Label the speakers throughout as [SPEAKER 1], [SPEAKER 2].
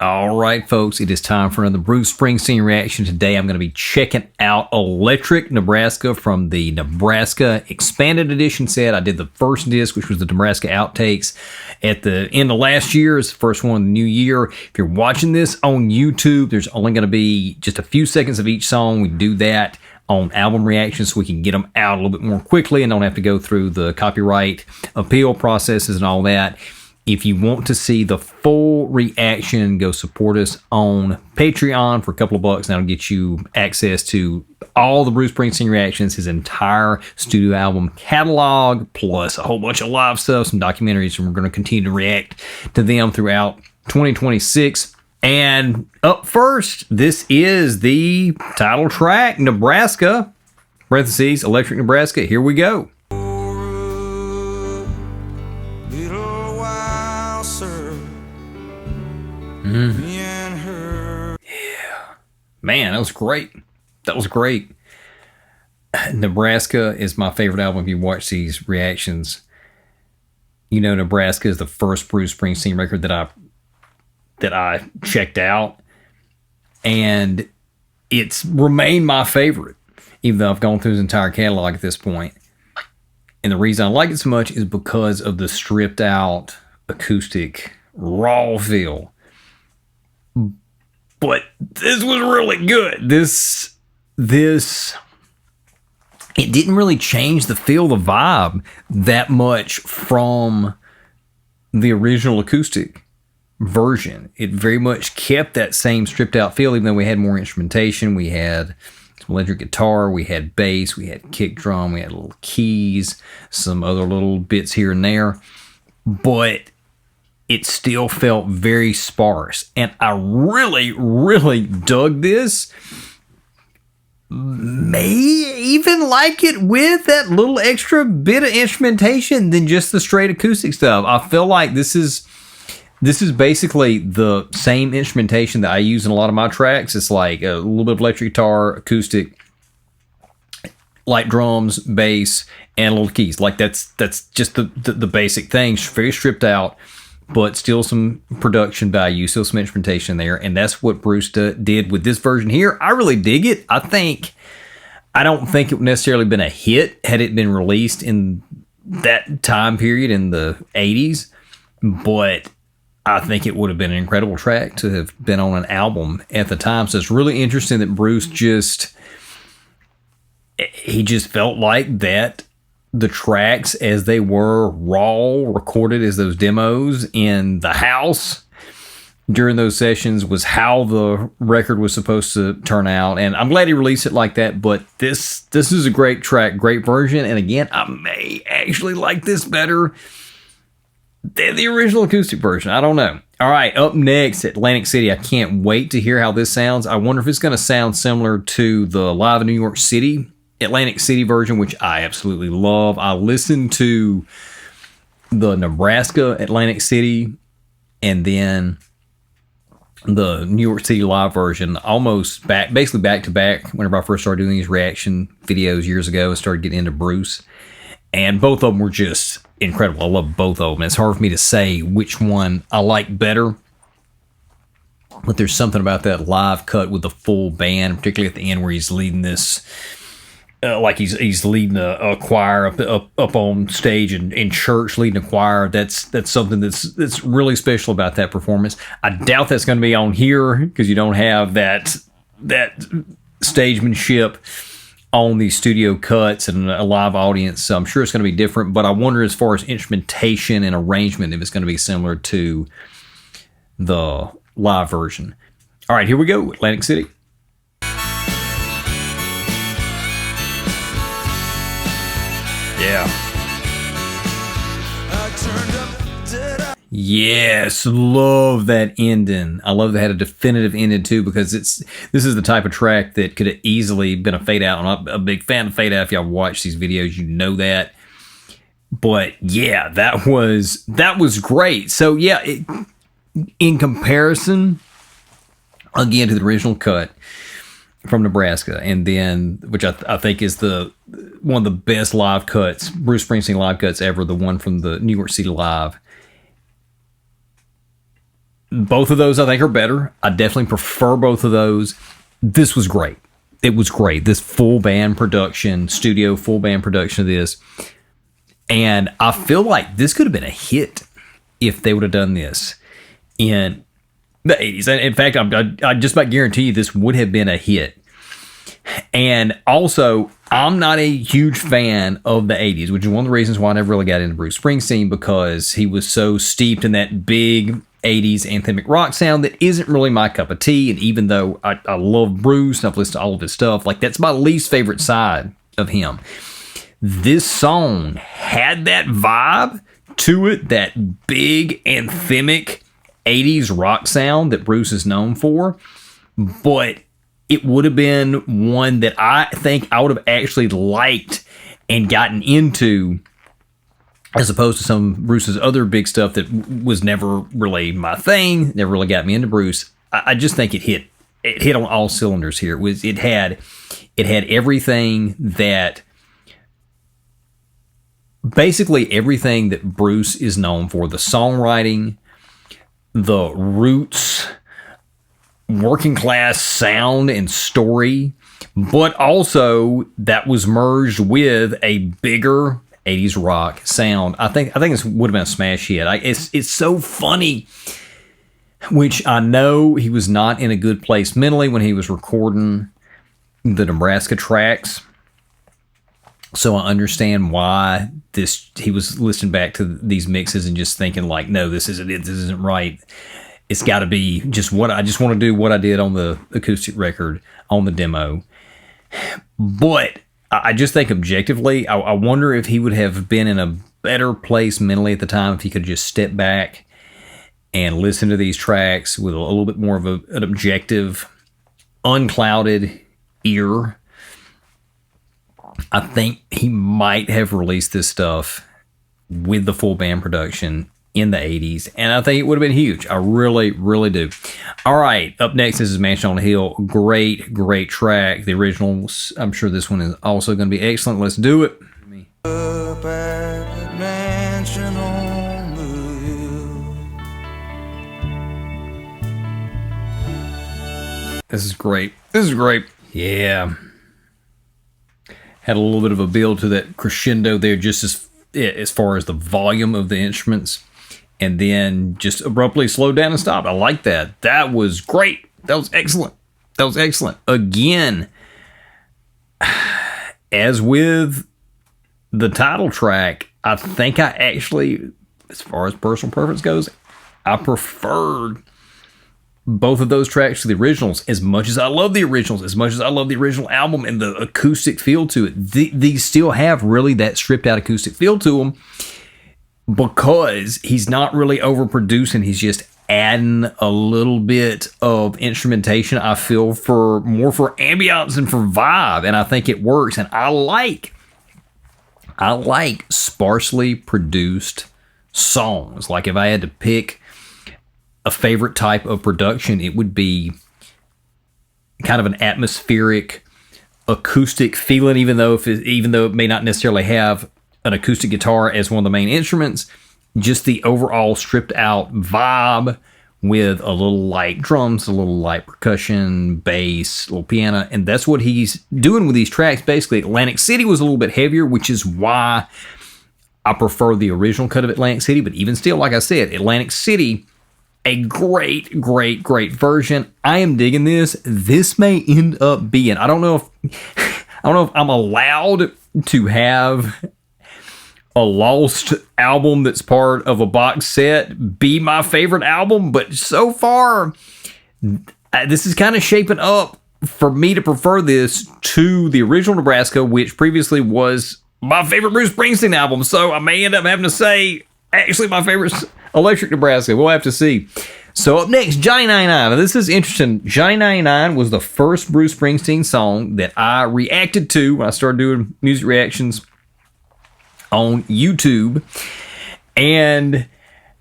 [SPEAKER 1] All right, folks, it is time for another Bruce Springsteen reaction. Today I'm going to be checking out Electric Nebraska from the Nebraska Expanded Edition set. I did the first disc, which was the Nebraska Outtakes, at the end of last year. It's the first one of the new year. If you're watching this on YouTube, there's only going to be just a few seconds of each song. We do that on album reactions so we can get them out a little bit more quickly and don't have to go through the copyright appeal processes and all that. If you want to see the full reaction, go support us on Patreon for a couple of bucks. That'll get you access to all the Bruce Springsteen reactions, his entire studio album catalog, plus a whole bunch of live stuff, some documentaries, and we're going to continue to react to them throughout 2026. And up first, this is the title track, Nebraska, parentheses, Electric Nebraska. Here we go. Yeah, man, that was great. That was great. Nebraska is my favorite album. If you watch these reactions, you know Nebraska is the first Bruce Springsteen record that I checked out, and it's remained my favorite, even though I've gone through his entire catalog at this point. And the reason I like it so much is because of the stripped out acoustic raw feel. But this was really good. This it didn't really change the feel, the vibe that much from the original acoustic version. It very much kept that same stripped out feel, even though we had more instrumentation. We had some electric guitar, we had bass, we had kick drum, we had little keys, some other little bits here and there. But it still felt very sparse. And I really, really dug this. May even like it with that little extra bit of instrumentation than just the straight acoustic stuff. I feel like this is basically the same instrumentation that I use in a lot of my tracks. It's like a little bit of electric guitar, acoustic, light drums, bass, and little keys. Like that's just the basic things, very stripped out, but still some production value, still some instrumentation there. And that's what Bruce did with this version here. I really dig it. I don't think it would necessarily been a hit had it been released in that time period in the 80s, but I think it would have been an incredible track to have been on an album at the time. So it's really interesting that Bruce just felt like that the tracks as they were raw, recorded as those demos in the house during those sessions, was how the record was supposed to turn out. And I'm glad he released it like that, but this is a great track, great version. And again, I may actually like this better than the original acoustic version. I don't know. All right, up next, Atlantic City. I can't wait to hear how this sounds. I wonder if it's going to sound similar to the Live in New York City Atlantic City version, which I absolutely love. I listened to the Nebraska Atlantic City and then the New York City live version almost basically back to back whenever I first started doing these reaction videos years ago and started getting into Bruce. And both of them were just incredible. I love both of them. It's hard for me to say which one I like better, but there's something about that live cut with the full band, particularly at the end where he's leading this like he's leading a choir up on stage in church, leading a choir. That's something that's really special about that performance. I doubt that's going to be on here because you don't have that stagemanship on these studio cuts and a live audience. So I'm sure it's going to be different, but I wonder as far as instrumentation and arrangement if it's going to be similar to the live version. All right, here we go, Atlantic City. Yeah. Yes, love that ending. I love that it had a definitive ending too, because this is the type of track that could have easily been a fade out. I'm not a big fan of fade out. If y'all watch these videos, you know that. But yeah, that was great. So yeah, in comparison, again, to the original cut from Nebraska, and then which I think is one of the best live cuts, Bruce Springsteen live cuts ever, the one from the New York City Live. Both of those I think are better. I definitely prefer both of those. This was great. It was great. This full band production, studio full band production of this. And I feel like this could have been a hit if they would have done this in the 80s. In fact, I just about guarantee you this would have been a hit. And also, I'm not a huge fan of the 80s, which is one of the reasons why I never really got into Bruce Springsteen, because he was so steeped in that big 80s anthemic rock sound that isn't really my cup of tea. And even though I love Bruce and I've listened to all of his stuff, like that's my least favorite side of him. This song had that vibe to it, that big anthemic 80s rock sound that Bruce is known for, but it would have been one that I think I would have actually liked and gotten into, as opposed to some of Bruce's other big stuff that was never really my thing, never really got me into Bruce. I just think it hit on all cylinders here. It had everything that, basically everything that Bruce is known for: the songwriting, the roots, working class sound and story, but also that was merged with a bigger 80s rock sound. I think this would have been a smash hit. It's so funny, which I know he was not in a good place mentally when he was recording the Nebraska tracks. So I understand why he was listening back to these mixes and just thinking like, no, this isn't right. It's got to be just I just want to do what I did on the acoustic record on the demo. But I just think objectively, I wonder if he would have been in a better place mentally at the time if he could just step back and listen to these tracks with a little bit more of an objective, unclouded ear. I think he might have released this stuff with the full band production in the 80s, and I think it would have been huge. I really, really do. All right, up next, this is Mansion on the Hill. Great, great track. The original, I'm sure this one is also going to be excellent. Let's do it. Up at Mansion on the Hill. This is great. This is great. Yeah. Had a little bit of a build to that crescendo there, just as far as the volume of the instruments, and then just abruptly slowed down and stopped. I like that. That was great. That was excellent. That was excellent. Again, as with the title track, I think I actually, as far as personal preference goes, I preferred both of those tracks to the originals. As much as I love the originals, as much as I love the original album and the acoustic feel to it, these still have really that stripped out acoustic feel to them, because he's not really overproducing. He's just adding a little bit of instrumentation, I feel, more for ambiance and for vibe, and I think it works. And I like sparsely produced songs. Like if I had to pick a favorite type of production, it would be kind of an atmospheric acoustic feeling, even though it may not necessarily have an acoustic guitar as one of the main instruments. Just the overall stripped out vibe with a little light drums, a little light percussion, bass, a little piano, and that's what he's doing with these tracks. Basically, Atlantic City was a little bit heavier, which is why I prefer the original cut of Atlantic City. But even still, like I said, Atlantic City, a great, great, great version. I am digging this. This may end up being, I don't know if I'm allowed to have a lost album that's part of a box set be my favorite album, but so far this is kind of shaping up for me to prefer this to the original Nebraska, which previously was my favorite Bruce Springsteen album. So I may end up having to say actually my favorite Electric Nebraska. We'll have to see. So up next, Johnny 99. Now this is interesting. Johnny 99 was the first Bruce Springsteen song that I reacted to when I started doing music reactions on YouTube. And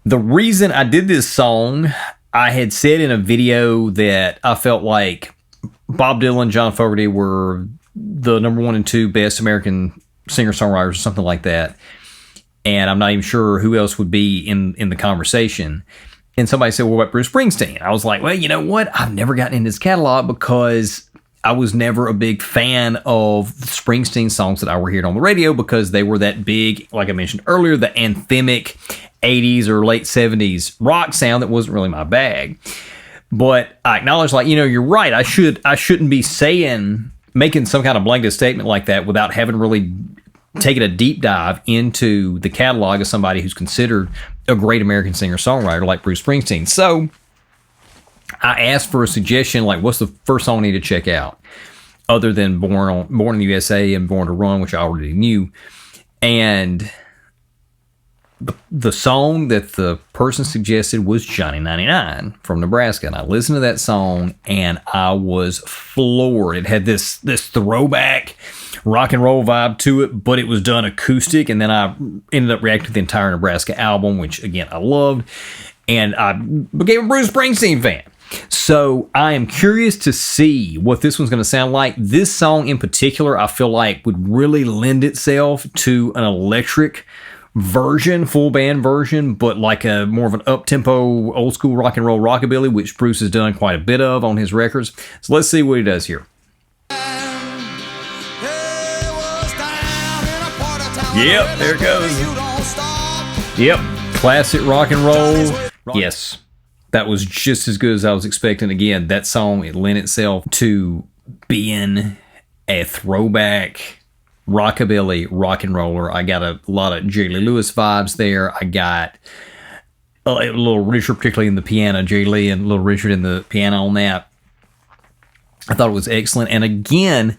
[SPEAKER 1] the reason I did this song, I had said in a video that I felt like Bob Dylan, John Fogerty were the number 1 and 2 best American singer-songwriters or something like that. And I'm not even sure who else would be in the conversation. And somebody said, "What about Bruce Springsteen?" I was like, well, you know what? I've never gotten into his catalog because I was never a big fan of Springsteen songs that I were hearing on the radio because they were that big, like I mentioned earlier, the anthemic 80s or late 70s rock sound that wasn't really my bag. But I acknowledge, like, you're right. I shouldn't be making some kind of blanket statement like that without having really taken a deep dive into the catalog of somebody who's considered a great American singer-songwriter like Bruce Springsteen. So I asked for a suggestion, like, what's the first song I need to check out, other than Born in the USA and Born to Run, which I already knew. And the song that the person suggested was Johnny 99 from Nebraska. And I listened to that song and I was floored. It had this throwback rock and roll vibe to it, but it was done acoustic. And then I ended up reacting to the entire Nebraska album, which again, I loved. And I became a Bruce Springsteen fan. So I am curious to see what this one's going to sound like. This song in particular, I feel like would really lend itself to an electric version, full band version, but like a more of an up-tempo, old school rock and roll rockabilly, which Bruce has done quite a bit of on his records. So let's see what he does here. Yep, there it goes. Yep, classic rock and roll. Yes, that was just as good as I was expecting. Again, that song, it lent itself to being a throwback rockabilly rock and roller. I got a lot of Jerry Lee Lewis vibes there. I got a little Richard, particularly in the piano, Jerry Lee and Little Richard in the piano on that. I thought it was excellent. And again,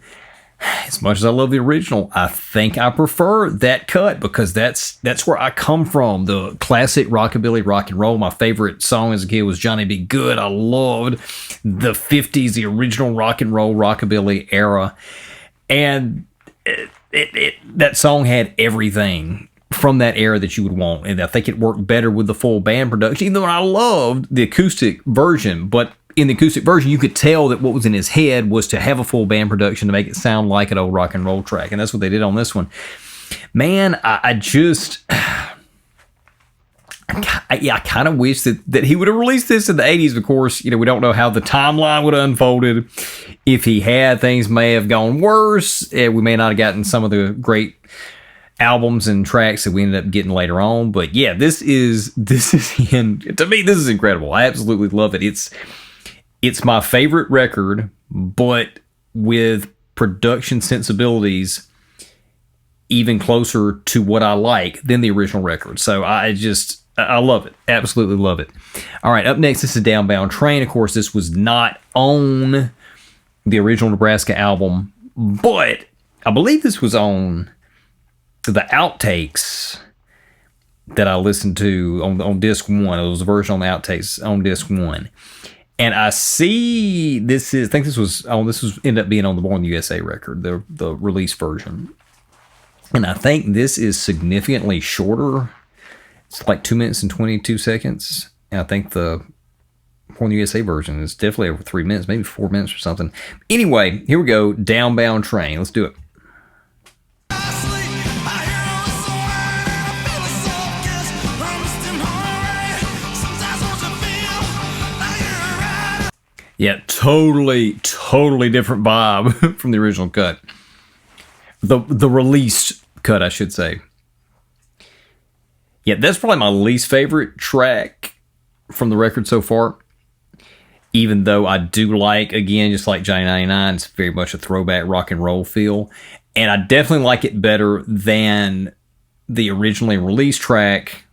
[SPEAKER 1] as much as I love the original, I think I prefer that cut because that's where I come from. The classic rockabilly rock and roll. My favorite song as a kid was Johnny Be Good. I loved the 50s, the original rock and roll rockabilly era. And that song had everything from that era that you would want. And I think it worked better with the full band production, even though I loved the acoustic version. But in the acoustic version, you could tell that what was in his head was to have a full band production to make it sound like an old rock and roll track. And that's what they did on this one. Man, I kind of wish that he would have released this in the 80s. Of course, we don't know how the timeline would have unfolded. If he had, things may have gone worse. We may not have gotten some of the great albums and tracks that we ended up getting later on. But yeah, to me, this is incredible. I absolutely love it. It's my favorite record, but with production sensibilities even closer to what I like than the original record. So I love it. Absolutely love it. All right, up next, this is Downbound Train. Of course, this was not on the original Nebraska album, but I believe this was on the outtakes that I listened to on disc 1. It was a version on the outtakes on disc 1. And I see ended up being on the Born in the USA record, the release version. And I think this is significantly shorter. It's like 2 minutes and 22 seconds. And I think the Born in the USA version is definitely over 3 minutes, maybe 4 minutes or something. Anyway, here we go. Downbound Train. Let's do it. Yeah, totally different vibe from the original cut. The released cut, I should say. Yeah, that's probably my least favorite track from the record so far. Even though I do like, again, just like Johnny 99, it's very much a throwback rock and roll feel. And I definitely like it better than the originally released track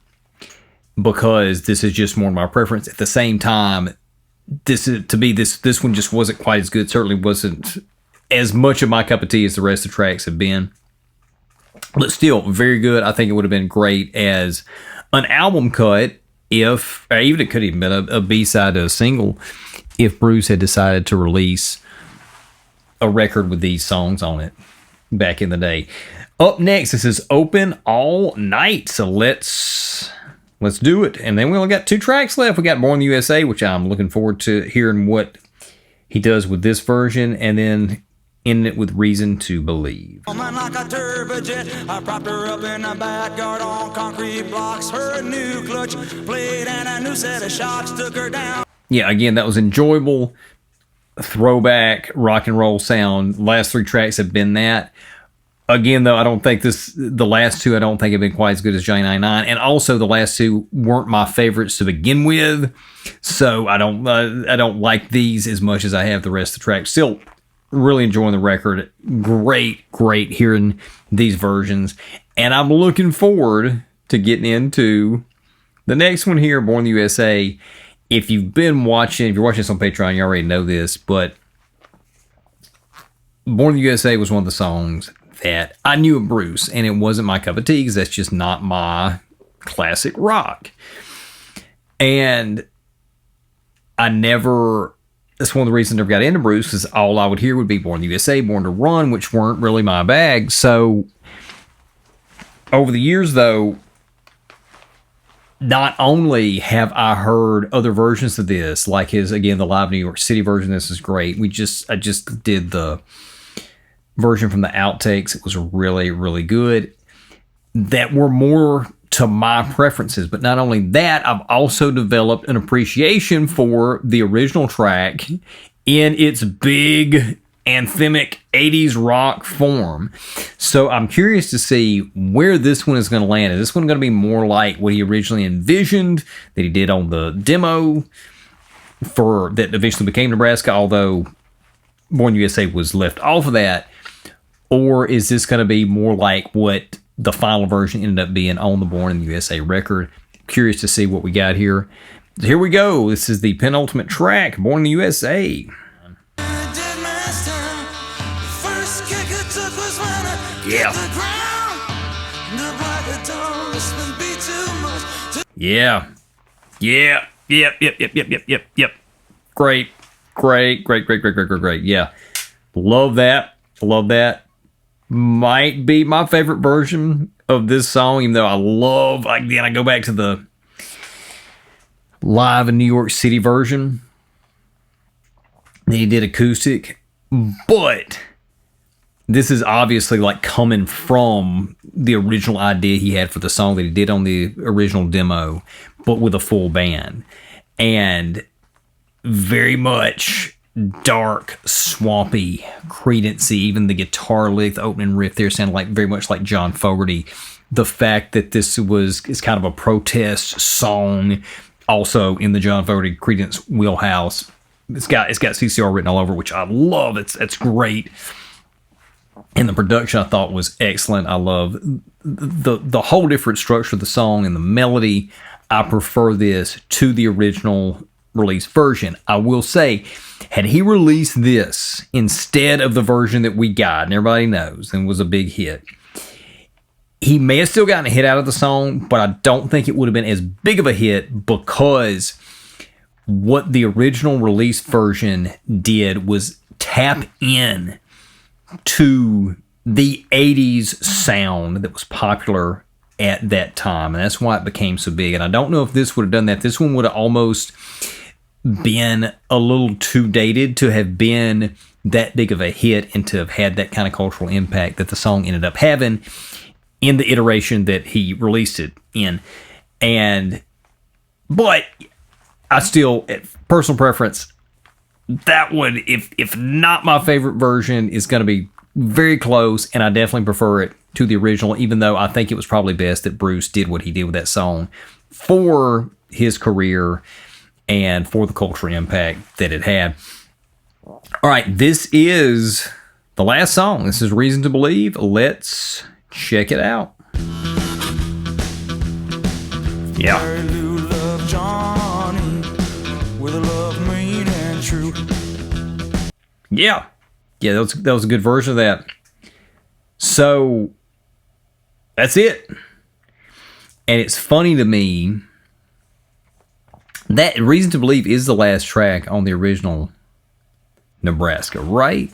[SPEAKER 1] because this is just more my preference. At the same time, this one just wasn't quite as good. Certainly wasn't as much of my cup of tea as the rest of the tracks have been. But still, very good. I think it would have been great as an album cut or even it could have been a B-side to a single if Bruce had decided to release a record with these songs on it back in the day. Up next, this is Open All Night. So let's do it. And then we only got 2 tracks left. We got Born in the USA, which I'm looking forward to hearing what he does with this version. And then ending it with Reason to Believe.
[SPEAKER 2] Woman like a turbojet, I propped her up in the backyard on concrete blocks. Her new clutch plate and a new set of shocks took her down.
[SPEAKER 1] Yeah, again, that was enjoyable. Throwback rock and roll sound. Last 3 tracks have been that. Again, though, I don't think the last 2 I don't think have been quite as good as Johnny 99, and also the last 2 weren't my favorites to begin with, so I don't like these as much as I have the rest of the tracks. Still, really enjoying the record. Great hearing these versions, and I'm looking forward to getting into the next one here, Born in the USA. If you're watching this on Patreon, you already know this, but Born in the USA was one of the songs that I knew of Bruce, and it wasn't my cup of tea because that's just not my classic rock. And that's one of the reasons I never got into Bruce, because all I would hear would be Born in the USA, Born to Run, which weren't really my bag. So over the years, though, not only have I heard other versions of this, like the live New York City version. This is great. I just did the version from the outtakes. It was really, really good. That were more to my preferences. But not only that, I've also developed an appreciation for the original track in its big anthemic 80s rock form. So I'm curious to see where this one is going to land. Is this one going to be more like what he originally envisioned that he did on the demo that eventually became Nebraska, although Born USA was left off of that? Or is this going to be more like what the final version ended up being on the Born in the USA record? Curious to see what we got here. So here we go. This is the penultimate track, Born in the USA. Yeah. Yeah. Yep. Great. Yeah. Love that. Might be my favorite version of this song, even though I go back to the live in New York City version that he did acoustic, but this is obviously like coming from the original idea he had for the song that he did on the original demo, but with a full band, and very much dark, swampy, Creedence-y. Even the guitar lick, the opening riff there sounded very much like John Fogerty. The fact that this is kind of a protest song, also in the John Fogerty Creedence wheelhouse. It's got CCR written all over, which I love. It's great. And the production I thought was excellent. I love the whole different structure of the song and the melody. I prefer this to the original release version. I will say, had he released this instead of the version that we got, and everybody knows, and was a big hit, he may have still gotten a hit out of the song, but I don't think it would have been as big of a hit, because what the original release version did was tap in to the 80s sound that was popular at that time, and that's why it became so big. And I don't know if this would have done that. This one would have almost been a little too dated to have been that big of a hit and to have had that kind of cultural impact that the song ended up having in the iteration that he released it in. But I still, personal preference, that one, if not my favorite version, is going to be very close, and I definitely prefer it to the original, even though I think it was probably best that Bruce did what he did with that song for his career and for the cultural impact that it had. All right, this is the last song. This is Reason to Believe. Let's check it out. Yeah. Yeah, that was a good version of that. So that's it. And it's funny to me that Reason to Believe is the last track on the original Nebraska, right?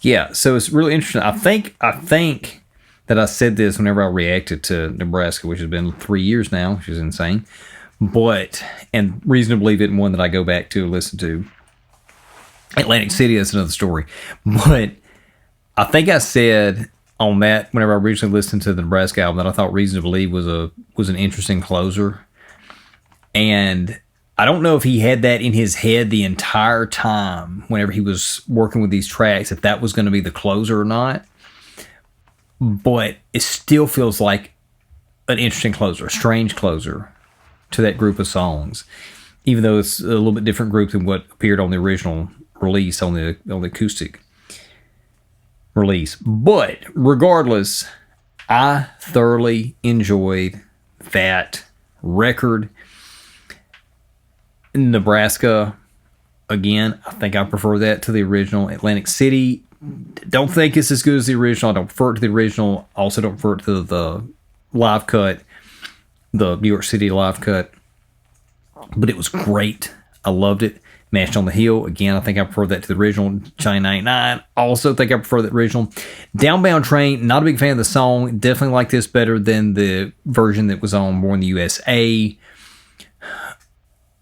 [SPEAKER 1] Yeah, so it's really interesting. I think that I said this whenever I reacted to Nebraska, which has been 3 years now, which is insane. And Reason to Believe isn't one that I go back to listen to Atlantic City is another story. But I think I said on that, whenever I originally listened to the Nebraska album, that I thought Reason to Believe was an interesting closer. And I don't know if he had that in his head the entire time whenever he was working with these tracks, if that was going to be the closer or not. But it still feels like an interesting closer, a strange closer to that group of songs, even though it's a little bit different group than what appeared on the original release, on the acoustic release. But regardless, I thoroughly enjoyed that record. Nebraska, again, I think I prefer that to the original. Atlantic City, don't think it's as good as the original. I don't prefer it to the original. Also don't prefer it to the live cut, the New York City live cut. But it was great. I loved it. Mashed on the Hill, again, I think I prefer that to the original. China 99, also think I prefer the original. Downbound Train, not a big fan of the song. Definitely like this better than the version that was on Born in the USA.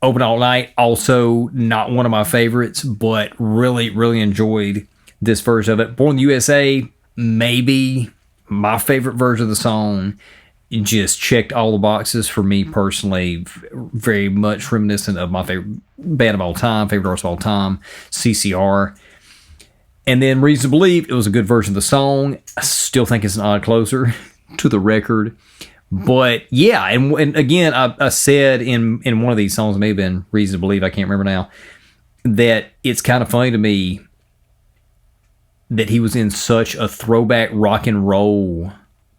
[SPEAKER 1] Open All Night, also not one of my favorites, but really, really enjoyed this version of it. Born in the USA, maybe my favorite version of the song. It just checked all the boxes for me personally. Very much reminiscent of my favorite band of all time, favorite artist of all time, CCR. And then Reason to Believe, it was a good version of the song. I still think it's an odd closer to the record. But yeah, and again, I said in one of these songs, it may have been Reason to Believe, I can't remember now, that it's kind of funny to me that he was in such a throwback rock and roll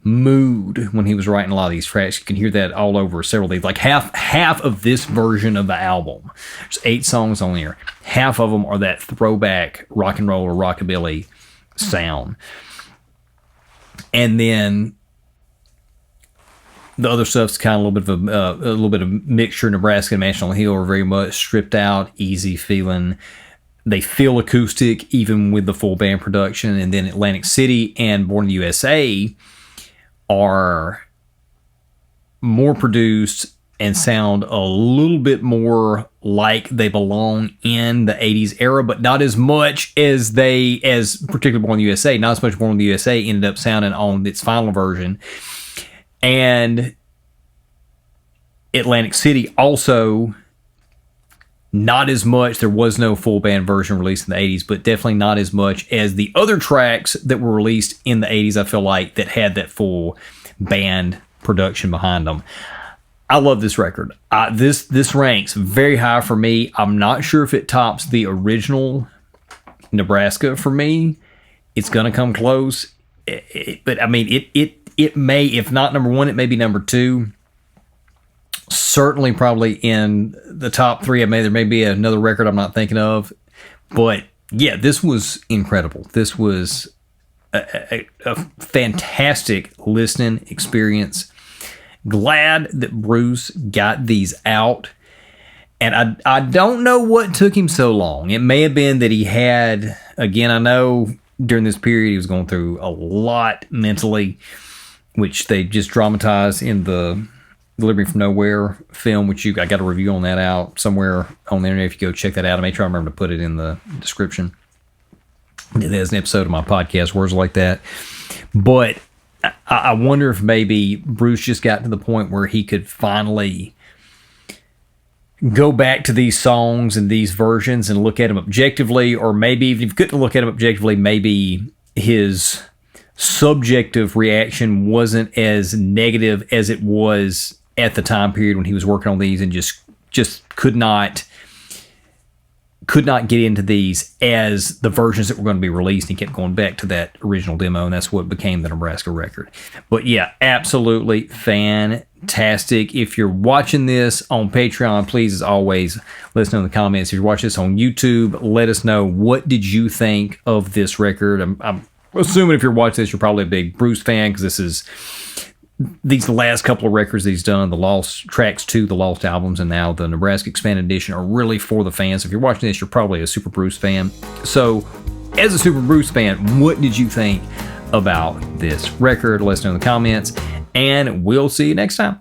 [SPEAKER 1] mood when he was writing a lot of these tracks. You can hear that all over several of these. Like half of this version of the album, there's 8 songs on here, half of them are that throwback rock and roll or rockabilly sound. And then the other stuff's kind of a little bit of mixture. Nebraska and Mashed on the Hill are very much stripped out, easy feeling. They feel acoustic even with the full band production. And then Atlantic City and Born in the USA are more produced and sound a little bit more like they belong in the 80s era, but not as much as particularly Born in the USA, not as much Born in the USA ended up sounding on its final version. And Atlantic City also not as much. There was no full band version released in the 80s, but definitely not as much as the other tracks that were released in the 80s, I feel like, that had that full band production behind them. I love this record. This ranks very high for me. I'm not sure if it tops the original Nebraska for me. It's going to come close. But I mean, it may, if not number 1, it may be number 2. Certainly probably in the top 3. There may be another record I'm not thinking of. But yeah, this was incredible. This was a fantastic listening experience. Glad that Bruce got these out. And I don't know what took him so long. It may have been that he had, again, I know during this period he was going through a lot mentally, which they just dramatized in the Delivery from Nowhere film, which I got a review on that out somewhere on the internet. If you go check that out, I may try to remember to put it in the description. There's an episode of my podcast, Words Like That. But I wonder if maybe Bruce just got to the point where he could finally go back to these songs and these versions and look at them objectively, or maybe even if you couldn't look at them objectively, maybe his subjective reaction wasn't as negative as it was at the time period when he was working on these, and just could not get into these as the versions that were going to be released. He kept going back to that original demo, and that's what became the Nebraska record. But yeah, absolutely fantastic. If you're watching this on Patreon, please, as always, let us know in the comments. If you're watching this on YouTube, let us know, what did you think of this record? I'm assuming if you're watching this, you're probably a big Bruce fan, because these last couple of records that he's done, the Lost Tracks 2, the Lost albums, and now the Nebraska Expanded Edition, are really for the fans. If you're watching this, you're probably a Super Bruce fan. So, as a Super Bruce fan, what did you think about this record? Let us know in the comments, and we'll see you next time.